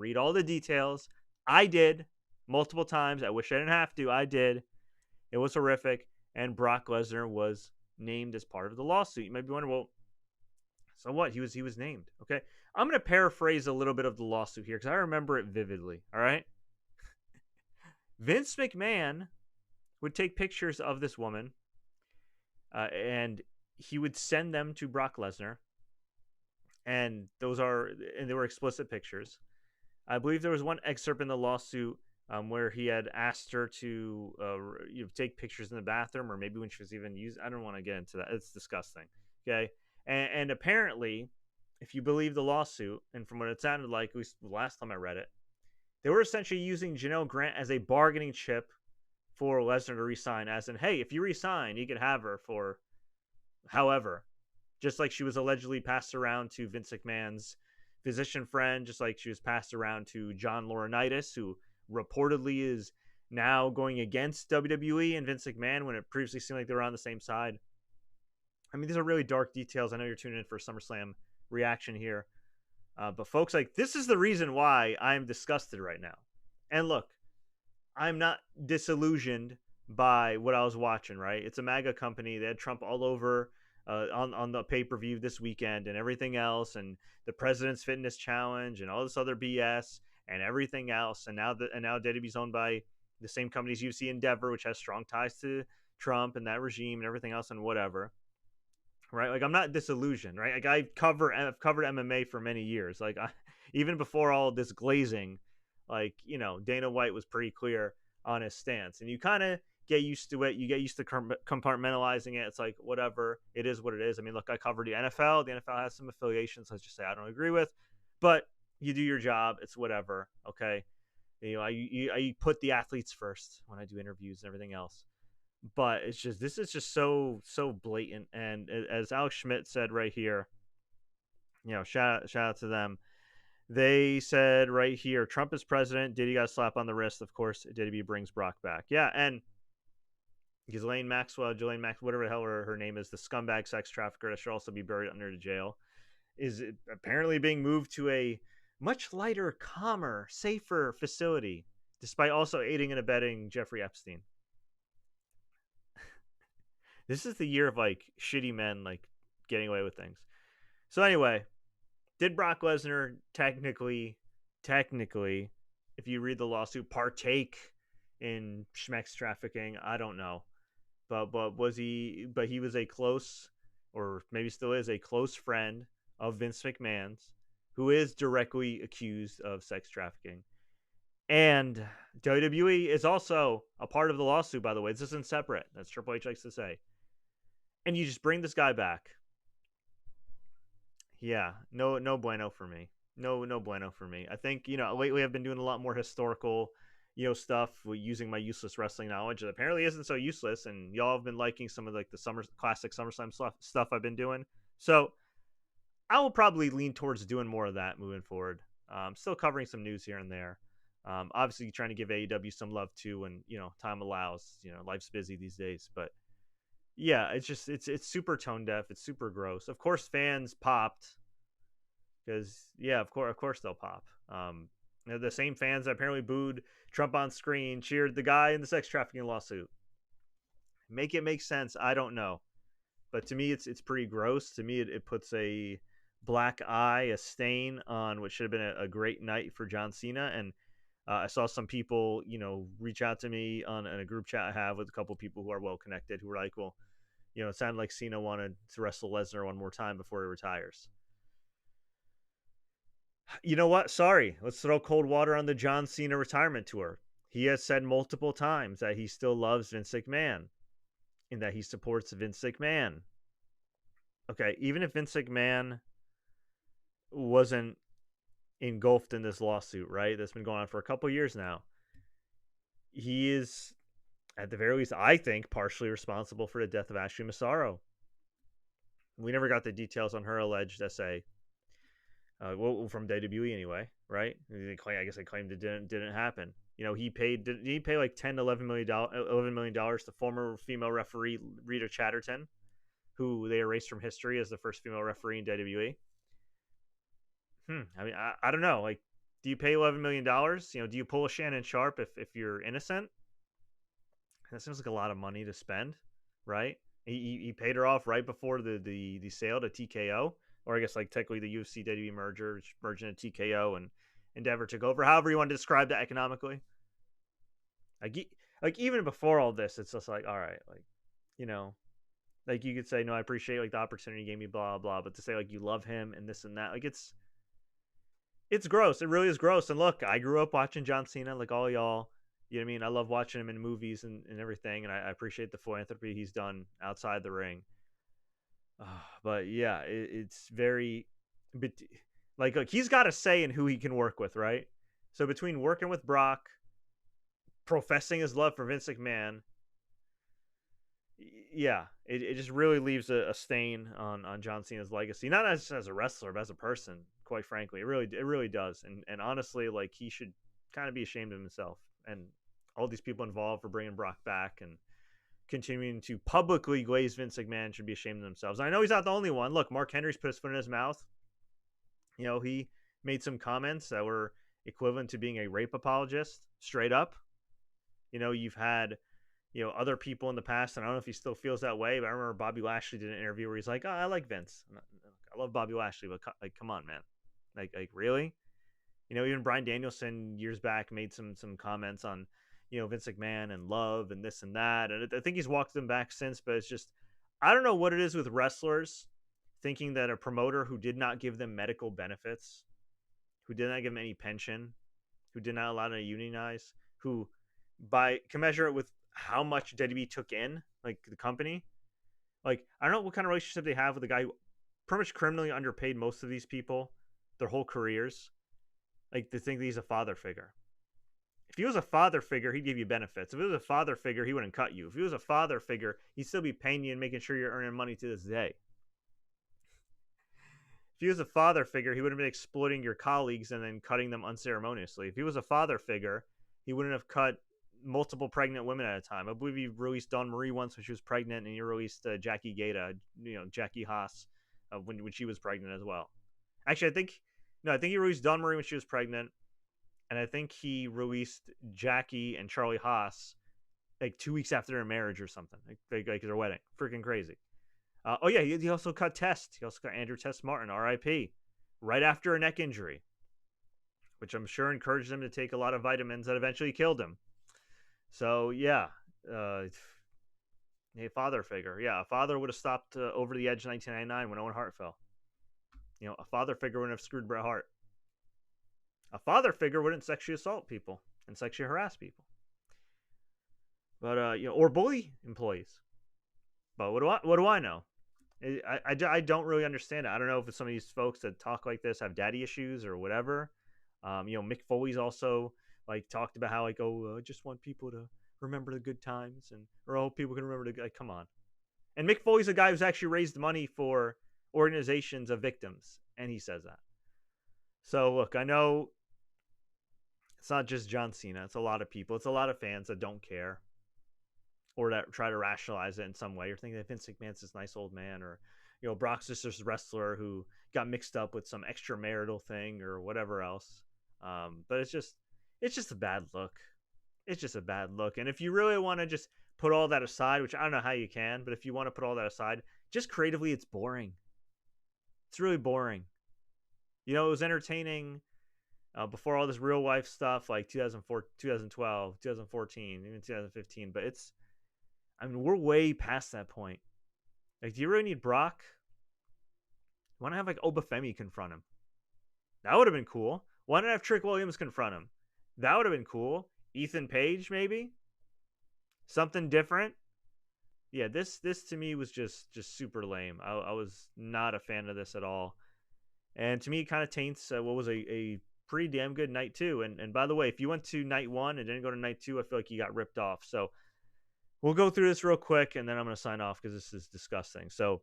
read all the details. I did multiple times. I wish I didn't have to. I did. It was horrific. And Brock Lesnar was named as part of the lawsuit. You might be wondering, well, so what? He was named. Okay. I'm going to paraphrase a little bit of the lawsuit here because I remember it vividly. All right. Vince McMahon would take pictures of this woman and he would send them to Brock Lesnar. And they were explicit pictures. I believe there was one excerpt in the lawsuit where he had asked her to take pictures in the bathroom, or maybe when she was even using. I don't want to get into that. It's disgusting. Okay, and apparently, if you believe the lawsuit, and from what it sounded like, at least the last time I read it, they were essentially using Janel Grant as a bargaining chip for Lesnar to resign. As in, hey, if you resign, you can have her for however. Just like she was allegedly passed around to Vince McMahon's physician friend, just like she was passed around to John Laurinaitis, who reportedly is now going against WWE and Vince McMahon when it previously seemed like they were on the same side. I mean, these are really dark details. I know you're tuning in for SummerSlam reaction here. But folks, like, this is the reason why I'm disgusted right now. And look, I'm not disillusioned by what I was watching, right? It's a MAGA company. They had Trump all over on the pay-per-view this weekend and everything else, and the President's Fitness Challenge and all this other BS and everything else. And now WWE's owned by the same company as UFC Endeavor, which has strong ties to Trump and that regime and everything else and whatever. Right? Like, I'm not disillusioned, right? Like, I've covered MMA for many years. Like, even before all this glazing, like, Dana White was pretty clear on his stance, and you kind of get used to it. You get used to compartmentalizing it. It's like, whatever, it is what it is. I mean, look, I covered the NFL. The NFL has some affiliations, let's just say, I don't agree with, but you do your job. It's whatever. Okay. I put the athletes first when I do interviews and everything else. But it's just, this is just so blatant. And as Alex Schmidt said right here, shout out to them. They said right here, Trump is president. Diddy got a slap on the wrist. Of course, Diddy brings Brock back. Yeah, and Ghislaine Maxwell, whatever the hell her name is, the scumbag sex trafficker that should also be buried under the jail, is apparently being moved to a much lighter, calmer, safer facility, despite also aiding and abetting Jeffrey Epstein. This is the year of, like, shitty men, like, getting away with things. So anyway, did Brock Lesnar technically, if you read the lawsuit, partake in schmex trafficking? I don't know. But he was a close, or maybe still is, a close friend of Vince McMahon's, who is directly accused of sex trafficking. And WWE is also a part of the lawsuit, by the way. This isn't separate. That's Triple H likes to say. And you just bring this guy back. Yeah, no bueno for me. No bueno for me. I think, lately I've been doing a lot more historical stuff using my useless wrestling knowledge. It apparently isn't so useless, and y'all have been liking some of, like, the classic SummerSlam stuff I've been doing. So I will probably lean towards doing more of that moving forward. Still covering some news here and there. Obviously trying to give AEW some love too when, time allows. Life's busy these days, but yeah, it's just it's super tone deaf. It's super gross. Of course, fans popped because, yeah, of course they'll pop. The same fans that apparently booed Trump on screen cheered the guy in the sex trafficking lawsuit. Make it make sense. I don't know, but to me, it's pretty gross. To me, it puts a black eye, a stain on what should have been a great night for John Cena. And I saw some people, reach out to me in a group chat I have with a couple of people who are well connected, who were like, well, it sounded like Cena wanted to wrestle Lesnar one more time before he retires. You know what? Sorry. Let's throw cold water on the John Cena retirement tour. He has said multiple times that he still loves Vince McMahon and that he supports Vince McMahon. Okay, even if Vince McMahon wasn't engulfed in this lawsuit, right? That's been going on for a couple years now. He is, at the very least, I think, partially responsible for the death of Ashley Massaro. We never got the details on her alleged SA. From WWE anyway, right? I guess they claimed it didn't happen. He paid. Did he pay like $10 to $11 million to former female referee Rita Chatterton, who they erased from history as the first female referee in WWE? I mean, I don't know. Like, Do you pay $11 million? Do you pull a Shannon Sharp if you're innocent? That seems like a lot of money to spend, right? He paid her off right before the sale to TKO, or I guess like technically the UFC WWE merger, merging into TKO, and Endeavor took over. However you want to describe that economically. Like even before all this, it's just like, all right, like, you know, like you could say, no, I appreciate like the opportunity you gave me, blah blah, but to say like you love him and this and that, like it's gross. It really is gross. And look, I grew up watching John Cena, like all y'all. You know what I mean? I love watching him in movies and everything, and I appreciate the philanthropy he's done outside the ring. But yeah, it's very, but like he's got a say in who he can work with, right? So between working with Brock, professing his love for Vince McMahon, yeah, it just really leaves a stain on John Cena's legacy, not as a wrestler, but as a person. Quite frankly, it really does. And honestly, like he should kind of be ashamed of himself and all these people involved for bringing Brock back and continuing to publicly glaze Vince McMahon should be ashamed of themselves. And I know he's not the only one. Look, Mark Henry's put his foot in his mouth. He made some comments that were equivalent to being a rape apologist, straight up. You've had other people in the past, and I don't know if he still feels that way, but I remember Bobby Lashley did an interview where he's like, "Oh, I like Vince. I love Bobby Lashley, but like, come on, man. Like really?" Even Bryan Danielson years back made some comments on, Vince McMahon and love and this and that. And I think he's walked them back since, but it's just, I don't know what it is with wrestlers thinking that a promoter who did not give them medical benefits, who did not give them any pension, who did not allow them to unionize, who can measure it with how much WWE took in, like the company. Like, I don't know what kind of relationship they have with the guy who pretty much criminally underpaid most of these people their whole careers. Like, to think that he's a father figure. If he was a father figure, he'd give you benefits. If he was a father figure, he wouldn't cut you. If he was a father figure, he'd still be paying you and making sure you're earning money to this day. If he was a father figure, he wouldn't have been exploiting your colleagues and then cutting them unceremoniously. If he was a father figure, he wouldn't have cut multiple pregnant women at a time. I believe he released Dawn Marie once when she was pregnant, and he released Jackie Gata, Jackie Haas, when she was pregnant as well. Actually, I think he released Dawn Marie when she was pregnant, and I think he released Jackie and Charlie Haas like 2 weeks after their marriage or something, like their wedding. Freaking crazy. Oh yeah, he also cut Test. He also cut Andrew Test Martin, R.I.P. right after a neck injury, which I'm sure encouraged him to take a lot of vitamins that eventually killed him. So yeah, a father figure. Yeah, a father would have stopped Over the Edge in 1999 when Owen Hart fell. A father figure wouldn't have screwed Bret Hart. A father figure wouldn't sexually assault people and sexually harass people. But or bully employees. But what do I know? I don't really understand it. I don't know if some of these folks that talk like this have daddy issues or whatever. Mick Foley's also like talked about how like, I just want people to remember the good times, or people can remember the, like, come on. And Mick Foley's a guy who's actually raised money for organizations of victims, and he says that. So look, I know it's not just John Cena. It's a lot of people. It's a lot of fans that don't care or that try to rationalize it in some way. You're thinking that Vince McMahon's this nice old man, or Brock's just this wrestler who got mixed up with some extramarital thing or whatever else. But it's just a bad look. It's just a bad look. And if you really want to just put all that aside, which I don't know how you can, but if you want to put all that aside, just creatively, it's boring. It's really boring. It was entertaining before all this real life stuff, like 2004, 2012, 2014, even 2015. But we're way past that point. Like, do you really need Brock? You want to have like Obafemi confront him? That would have been cool. Why not have Trick Williams confront him? That would have been cool. Ethan Page, maybe? Something different? Yeah, this to me was just super lame. I was not a fan of this at all. And to me, it kind of taints what was a pretty damn good night 2. And by the way, if you went to night 1 and didn't go to night 2, I feel like you got ripped off. So we'll go through this real quick, and then I'm going to sign off because this is disgusting. So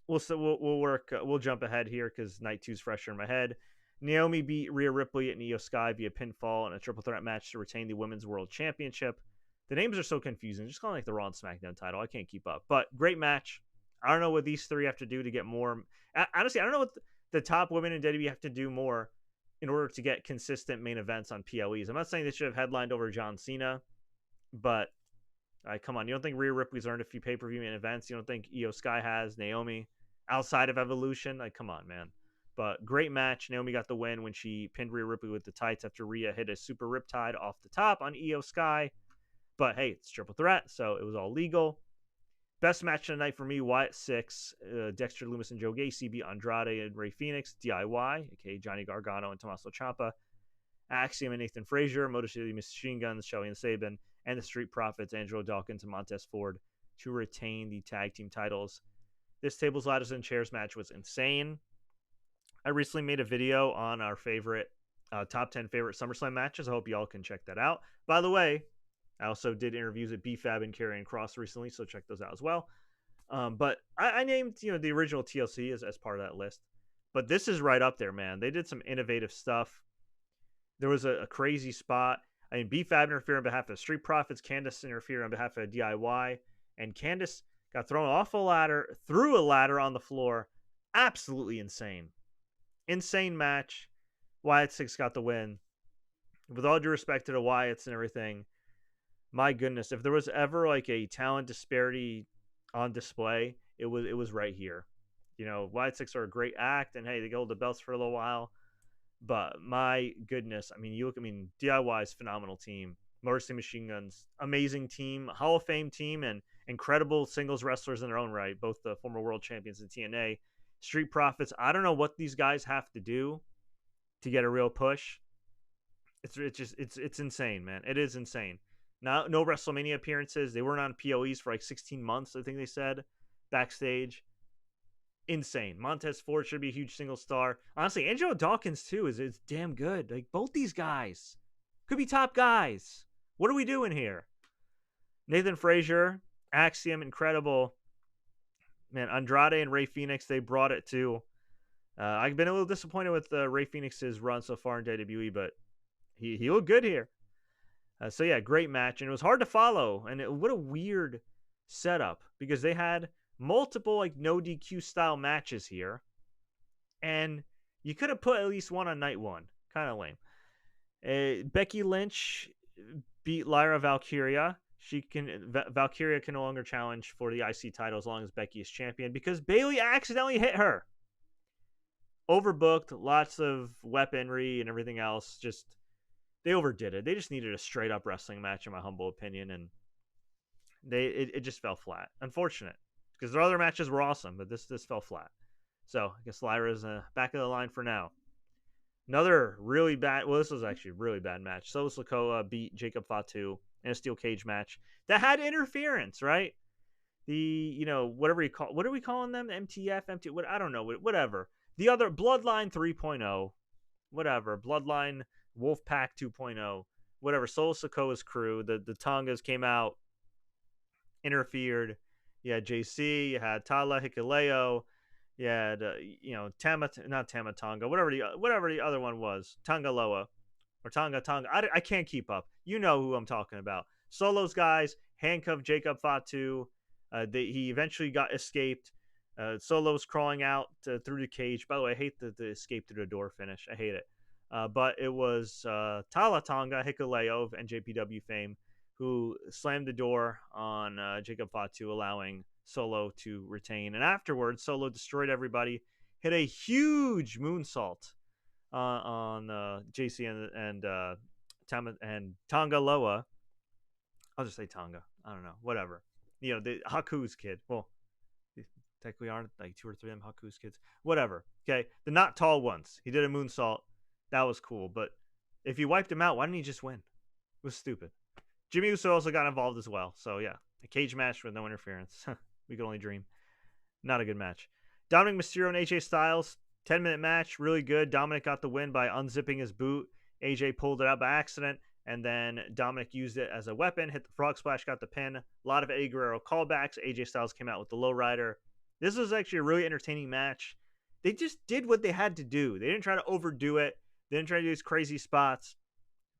we'll jump ahead here because night 2 is fresher in my head. Naomi beat Rhea Ripley and Io Sky via pinfall in a triple threat match to retain the Women's World Championship. The names are so confusing. Just calling like the Raw and SmackDown title. I can't keep up. But great match. I don't know what these three have to do to get more. Honestly, I don't know what the top women in WWE have to do more in order to get consistent main events on PLEs. I'm not saying they should have headlined over John Cena, but come on. You don't think Rhea Ripley's earned a few pay-per-view main events? You don't think Io Sky has, Naomi, outside of Evolution? Like, come on, man. But great match. Naomi got the win when she pinned Rhea Ripley with the tights after Rhea hit a super riptide off the top on Io Sky. But hey, it's triple threat, so it was all legal. Best match of the night for me, Wyatt 6, Dexter Lumis and Joe Gacy beat Andrade and Rey Fenix, DIY, aka Johnny Gargano and Tommaso Ciampa, Axiom and Nathan Frazier, Motor City Machine Guns, Shelly and Sabin, and the Street Profits, Angelo Dawkins and Montez Ford, to retain the tag team titles. This tables, ladders, and chairs match was insane. I recently made a video on our favorite, top 10 favorite SummerSlam matches. I hope y'all can check that out. By the way, I also did interviews with B-Fab and Karrion Kross recently, so check those out as well. But I named, the original TLC as part of that list. But this is right up there, man. They did some innovative stuff. There was a crazy spot. I mean, B-Fab interfered on behalf of Street Profits. Candice interfered on behalf of DIY. And Candice got thrown off a ladder, through a ladder on the floor. Absolutely insane. Insane match. Wyatt 6 got the win. With all due respect to the Wyatts and everything, my goodness, if there was ever like a talent disparity on display, it was right here. Wyatt 6 are a great act, and hey, they hold the belts for a little while. But my goodness, DIY's phenomenal team. Motor City Machine Guns, amazing team, Hall of Fame team, and incredible singles wrestlers in their own right, both the former world champions in TNA. Street Profits, I don't know what these guys have to do to get a real push. It's insane, man. It is insane. No WrestleMania appearances. They weren't on POEs for like 16 months, I think they said, backstage. Insane. Montez Ford should be a huge single star. Honestly, Angelo Dawkins, too, is damn good. Like, both these guys could be top guys. What are we doing here? Nathan Frazier, Axiom, incredible. Man, Andrade and Rey Fenix, they brought it, too. I've been a little disappointed with Rey Fenix's run so far in WWE, but he looked good here. So yeah, great match, and it was hard to follow. And what a weird setup, because they had multiple like no DQ style matches here, and you could have put at least one on night one. Kind of lame. Becky Lynch beat Lyra Valkyria. Valkyria can no longer challenge for the IC title as long as Becky is champion, because Bayley accidentally hit her. Overbooked, lots of weaponry and everything else. Just they overdid it. They just needed a straight up wrestling match, in my humble opinion, and it just fell flat. Unfortunate, because their other matches were awesome, but this fell flat. So I guess Lyra's back of the line for now. Another really bad. Well, this was actually a really bad match. Solo Sikoa beat Jacob Fatu in a steel cage match that had interference, right? The whatever you call, what are we calling them? MTF, what, I don't know, whatever. The other Bloodline 3.0, whatever. Bloodline Wolfpack 2.0, whatever. Solo Sikoa's crew, the Tongas came out, interfered. You had JC, you had Tala Hikuleo, you had not Tamatonga, whatever the other one was, Tangaloa or Tonga. I can't keep up. You know who I'm talking about. Solo's guys handcuffed Jacob Fatu. He eventually got escaped. Solo's crawling out through the cage. By the way, I hate the escape through the door finish. I hate it. But it was Tala Tonga Hikuleo of NJPW fame who slammed the door on Jacob Fatu, allowing Solo to retain. And afterwards, Solo destroyed everybody, hit a huge moonsault on JC and Tonga Loa. I'll just say Tonga. I don't know. Whatever. The Haku's kid. Well, technically aren't like 2 or 3 of them Haku's kids. Whatever. Okay. The not tall ones. He did a moonsault. That was cool. But if you wiped him out, why didn't he just win? It was stupid. Jimmy Uso also got involved as well. So, yeah. A cage match with no interference. We could only dream. Not a good match. Dominic Mysterio and AJ Styles. 10-minute match. Really good. Dominic got the win by unzipping his boot. AJ pulled it out by accident. And then Dominic used it as a weapon. Hit the frog splash. Got the pin. A lot of Eddie Guerrero callbacks. AJ Styles came out with the lowrider. This was actually a really entertaining match. They just did what they had to do. They didn't try to overdo it. They didn't try to do these crazy spots.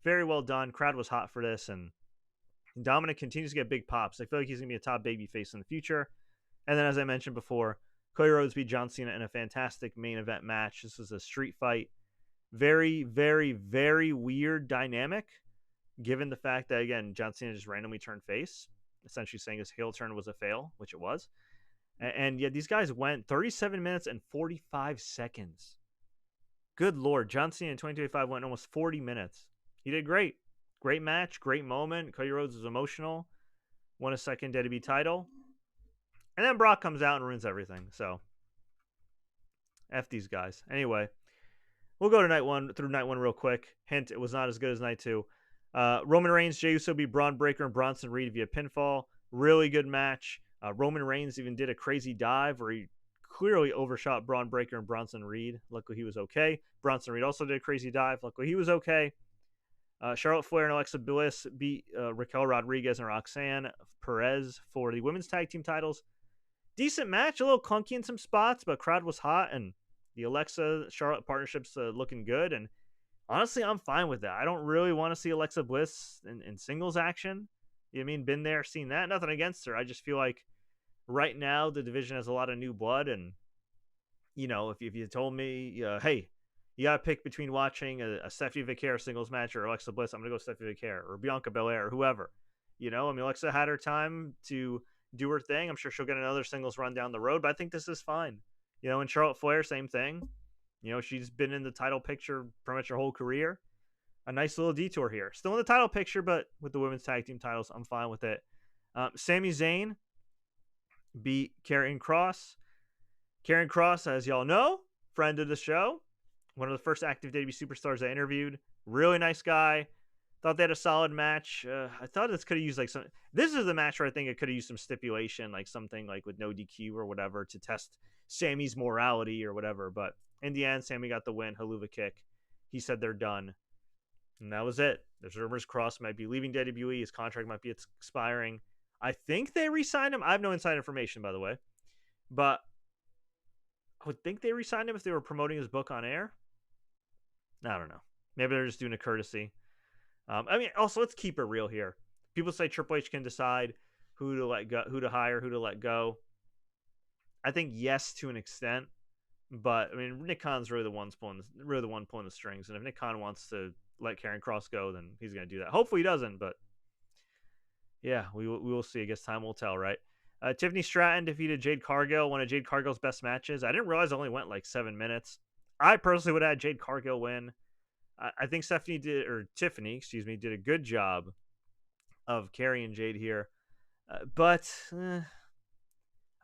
Very well done. Crowd was hot for this. And Dominic continues to get big pops. I feel like he's going to be a top babyface in the future. And then, as I mentioned before, Cody Rhodes beat John Cena in a fantastic main event match. This was a street fight. Very, very, very weird dynamic, given the fact that, again, John Cena just randomly turned face, essentially saying his heel turn was a fail, which it was. And yet these guys went 37 minutes and 45 seconds. Good Lord. John Cena in 2025 went almost 40 minutes. He did great. Great match, great moment. Cody Rhodes was emotional. Won a second WWE title. And then Brock comes out and ruins everything. So, F these guys. Anyway, we'll go to night one real quick. Hint, it was not as good as night two. Roman Reigns, Jey Uso beat Braun Breaker and Bronson Reed via pinfall. Really good match. Roman Reigns even did a crazy dive where he clearly overshot Braun Breaker and Bronson Reed. Luckily, he was okay. Bronson Reed also did a crazy dive. Luckily, he was okay. Charlotte Flair and Alexa Bliss beat Raquel Rodriguez and Roxanne Perez for the women's tag team titles. Decent match, a little clunky in some spots, but crowd was hot, and the Alexa-Charlotte partnership's looking good, and honestly, I'm fine with that. I don't really want to see Alexa Bliss in singles action. You know what I mean? Been there, seen that. Nothing against her. I just feel like right now the division has a lot of new blood, and, you know, if you told me, hey, you got to pick between watching a Stephanie Vicaire singles match or Alexa Bliss, I'm going to go Stephanie Vicaire or Bianca Belair or whoever. You know, I mean, Alexa had her time to do her thing. I'm sure she'll get another singles run down the road, but I think this is fine. You know, and Charlotte Flair, same thing. You know, she's been in the title picture pretty much her whole career. A nice little detour here. Still in the title picture, but with the women's tag team titles, I'm fine with it. Sami Zayn beat Karrion Kross. Karrion Kross, as y'all know, friend of the show. One of the first active WWE superstars I interviewed. Really nice guy. Thought they had a solid match. I thought this could have used like some. This is the match where I think it could have used some stipulation, like something like with no DQ or whatever to test Sammy's morality or whatever. But in the end, Sami got the win. Haluva kick. He said they're done, and that was it. There's rumors Kross might be leaving WWE. His contract might be expiring. I think they re-signed him. I have no inside information, by the way, but I would think they re-signed him if they were promoting his book on air. I don't know. Maybe they're just doing a courtesy. I mean, also, let's keep it real here. People say Triple H can decide who to let go, who to hire, who to let go. I think yes to an extent, but I mean, Nick Khan's really the one pulling the strings. And if Nick Khan wants to let Karrion Kross go, then he's going to do that. Hopefully, he doesn't. But yeah, we will see. I guess time will tell, right? Tiffany Stratton defeated Jade Cargill, one of Jade Cargill's best matches. I didn't realize it only went like 7 minutes. I personally would have had Jade Cargill win. I think Tiffany did a good job of carrying Jade here. But I'm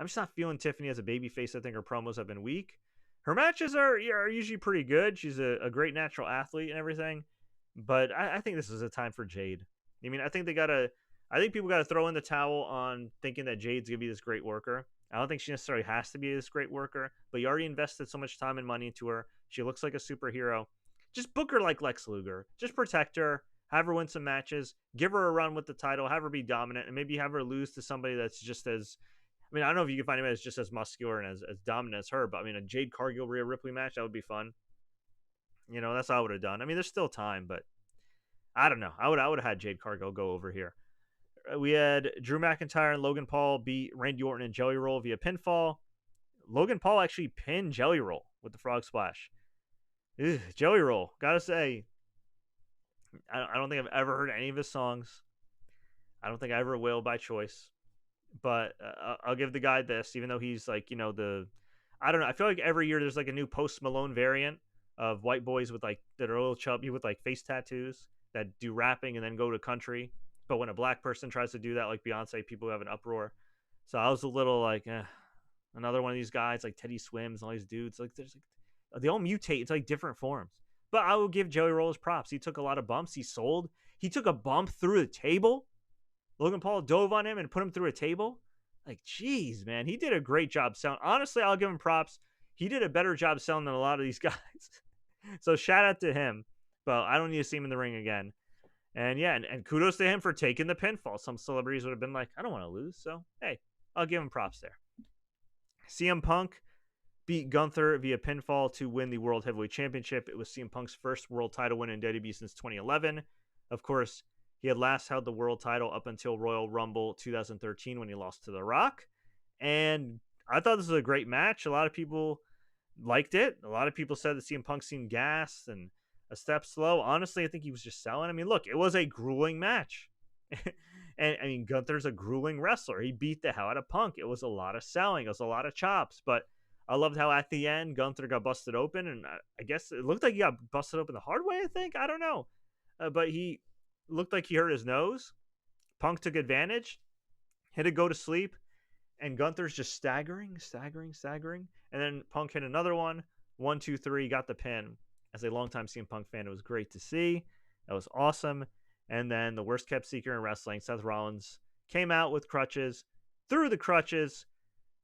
just not feeling Tiffany as a babyface. I think her promos have been weak. Her matches are usually pretty good. She's a great natural athlete and everything. But I think this is a time for Jade. I mean, I think people got to throw in the towel on thinking that Jade's going to be this great worker. I don't think she necessarily has to be this great worker, but you already invested so much time and money into her. She looks like a superhero. Just book her like Lex Luger. Just protect her. Have her win some matches. Give her a run with the title. Have her be dominant. And maybe have her lose to somebody that's just as... I mean, I don't know if you can find anybody that's just as muscular and as dominant as her, but I mean, a Jade Cargill Rhea Ripley match, that would be fun. You know, that's what I would have done. I mean, there's still time, but I don't know. I would have had Jade Cargill go over here. We had Drew McIntyre and Logan Paul beat Randy Orton and Jelly Roll via pinfall. Logan Paul actually pinned Jelly Roll with the frog splash. Ugh, Jelly Roll, gotta say, I don't think I've ever heard any of his songs. I don't think I ever will by choice. But I'll give the guy this, even though he's like, you know, I don't know. I feel like every year there's like a new Post Malone variant of white boys with like that are a little chubby with like face tattoos that do rapping and then go to country. But when a black person tries to do that, like Beyonce, people have an uproar. So I was a little like, another one of these guys like Teddy Swims and all these dudes. Like they all mutate. It's like different forms. But I will give Jelly Roll his props. He took a lot of bumps. He sold. He took a bump through the table. Logan Paul dove on him and put him through a table. Like, geez, man. He did a great job selling. Honestly, I'll give him props. He did a better job selling than a lot of these guys. So shout out to him. But I don't need to see him in the ring again. And yeah, and kudos to him for taking the pinfall. Some celebrities would have been like, I don't want to lose. So, hey, I'll give him props there. CM Punk beat Gunther via pinfall to win the World Heavyweight Championship. It was CM Punk's first world title win in WWE since 2011. Of course, he had last held the world title up until Royal Rumble 2013 when he lost to The Rock. And I thought this was a great match. A lot of people liked it. A lot of people said that CM Punk seemed gassed and a step slow. Honestly, I think he was just selling. I mean, look, it was a grueling match. And I mean, Gunther's a grueling wrestler. He beat the hell out of Punk. It was a lot of selling. It was a lot of chops. But I loved how at the end, Gunther got busted open. And I guess it looked like he got busted open the hard way, I think. I don't know. But he looked like he hurt his nose. Punk took advantage, hit a go to sleep. And Gunther's just staggering. And then Punk hit another one. 1, 2, 3, got the pin. As a longtime CM Punk fan, it was great to see. That was awesome. And then the worst kept secret in wrestling, Seth Rollins, came out with crutches, threw the crutches,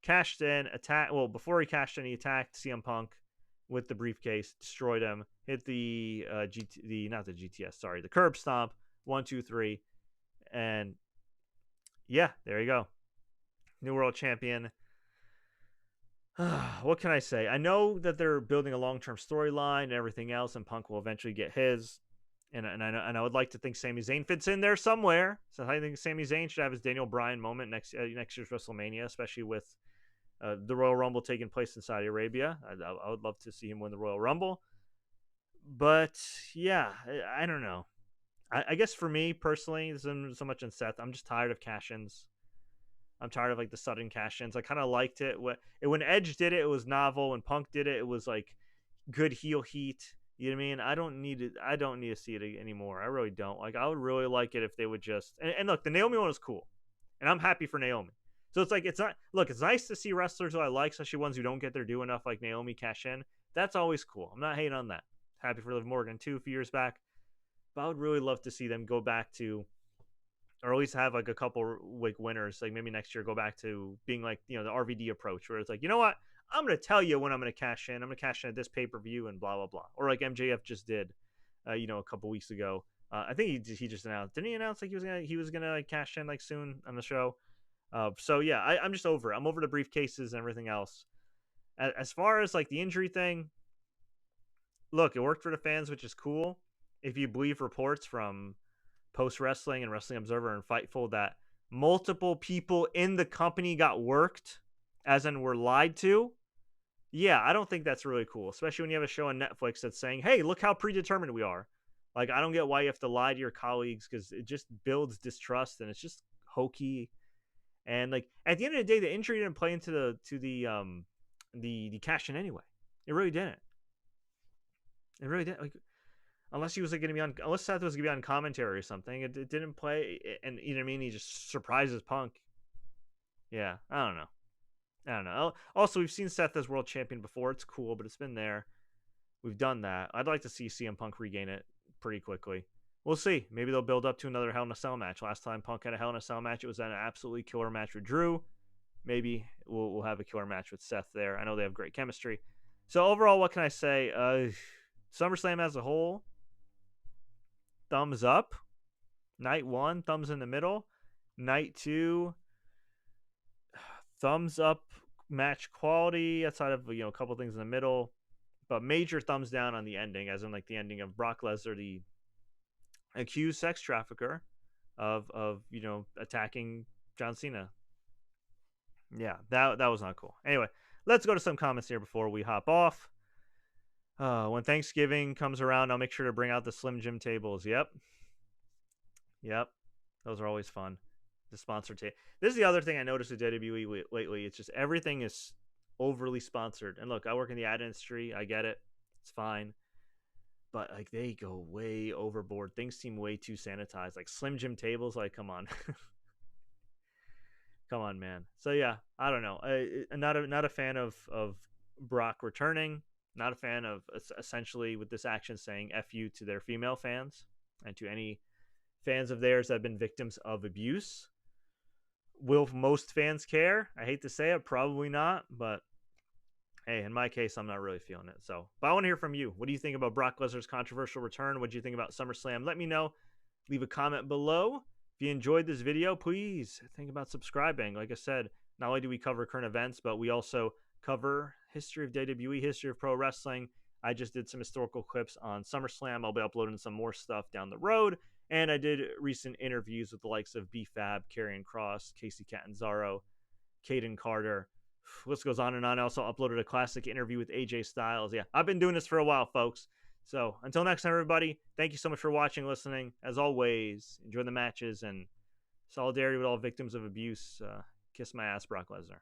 cashed in, attack. Well, before he cashed in, he attacked CM Punk with the briefcase, destroyed him, hit the the curb stomp. 1, 2, 3, and yeah, there you go. New world champion. What can I say? I know that they're building a long-term storyline and everything else, and Punk will eventually get his. And I would like to think Sami Zayn fits in there somewhere. So I think Sami Zayn should have his Daniel Bryan moment next year's WrestleMania, especially with the Royal Rumble taking place in Saudi Arabia. I would love to see him win the Royal Rumble. But yeah, I don't know. I guess for me personally, this isn't so much in Seth. I'm just tired of cash-ins. I'm tired of like the sudden cash-ins. I kind of liked it when Edge did it. It was novel. When Punk did it, it was like good heel heat. You know what I mean? I don't need to see it anymore. I really don't. Like, I would really like it if they would just and look, the Naomi one was cool, and I'm happy for Naomi. So it's like, it's not, look, it's nice to see wrestlers who I like, especially ones who don't get their due enough, like Naomi, cash in. That's always cool. I'm not hating on that. Happy for Liv Morgan too a few years back, but I would really love to see them go back to, or at least have like a couple like winners, like maybe next year go back to being like, the RVD approach, where it's like, you know what? I'm going to tell you when I'm going to cash in. I'm going to cash in at this pay-per-view and blah, blah, blah. Or like MJF just did, a couple weeks ago. I think he just announced. Didn't he announce like he was gonna like cash in like soon on the show? So yeah, I'm just over it. I'm over the briefcases and everything else. As far as like the injury thing, look, it worked for the fans, which is cool. If you believe reports from Post Wrestling and Wrestling Observer and Fightful that multiple people in the company got worked, as in were lied to. Yeah, I don't think that's really cool, especially when you have a show on Netflix that's saying, hey, look how predetermined we are. Like, I don't get why you have to lie to your colleagues, because it just builds distrust and it's just hokey. And like at the end of the day, the injury didn't play into the cash in anyway. It really didn't. It really didn't. Like, unless he was like going to be on, unless Seth was going to be on commentary or something, it didn't play. And you know what I mean? He just surprises Punk. Yeah, I don't know. Also, we've seen Seth as world champion before. It's cool, but it's been there. We've done that. I'd like to see CM Punk regain it pretty quickly. We'll see. Maybe they'll build up to another Hell in a Cell match. Last time Punk had a Hell in a Cell match, it was an absolutely killer match with Drew. Maybe we'll have a killer match with Seth there. I know they have great chemistry. So overall, what can I say? SummerSlam as a whole, thumbs up. Night 1, thumbs in the middle. Night 2, thumbs up match quality outside of a couple things in the middle, but major thumbs down on the ending, as in like the ending of Brock Lesnar, the accused sex trafficker, of attacking John Cena. Yeah, that was not cool. Anyway, let's go to some comments here before we hop off. When Thanksgiving comes around, I'll make sure to bring out the Slim Jim tables. Yep, those are always fun. The sponsor tape. This is the other thing I noticed with WWE lately. It's just everything is overly sponsored. And look, I work in the ad industry. I get it. It's fine. But like, they go way overboard. Things seem way too sanitized. Like Slim Jim tables. Like, come on. Come on, man. So yeah, I don't know. I'm not a fan of Brock returning. Not a fan of essentially with this action saying F you to their female fans and to any fans of theirs that have been victims of abuse. Will most fans care? I hate to say it, probably not, but hey, in my case, I'm not really feeling it. So, but I want to hear from you. What do you think about Brock Lesnar's controversial return? What do you think about SummerSlam? Let me know. Leave a comment below. If you enjoyed this video, please think about subscribing. Like I said, not only do we cover current events, but we also cover history of WWE, history of pro wrestling. I just did some historical clips on SummerSlam. I'll be uploading some more stuff down the road. And I did recent interviews with the likes of B-Fab, Karrion Kross, Casey Catanzaro, Caden Carter, List goes on and on. I also uploaded a classic interview with AJ Styles. Yeah, I've been doing this for a while, folks. So until next time, everybody, thank you so much for watching, listening. As always, enjoy the matches and solidarity with all victims of abuse. Kiss my ass, Brock Lesnar.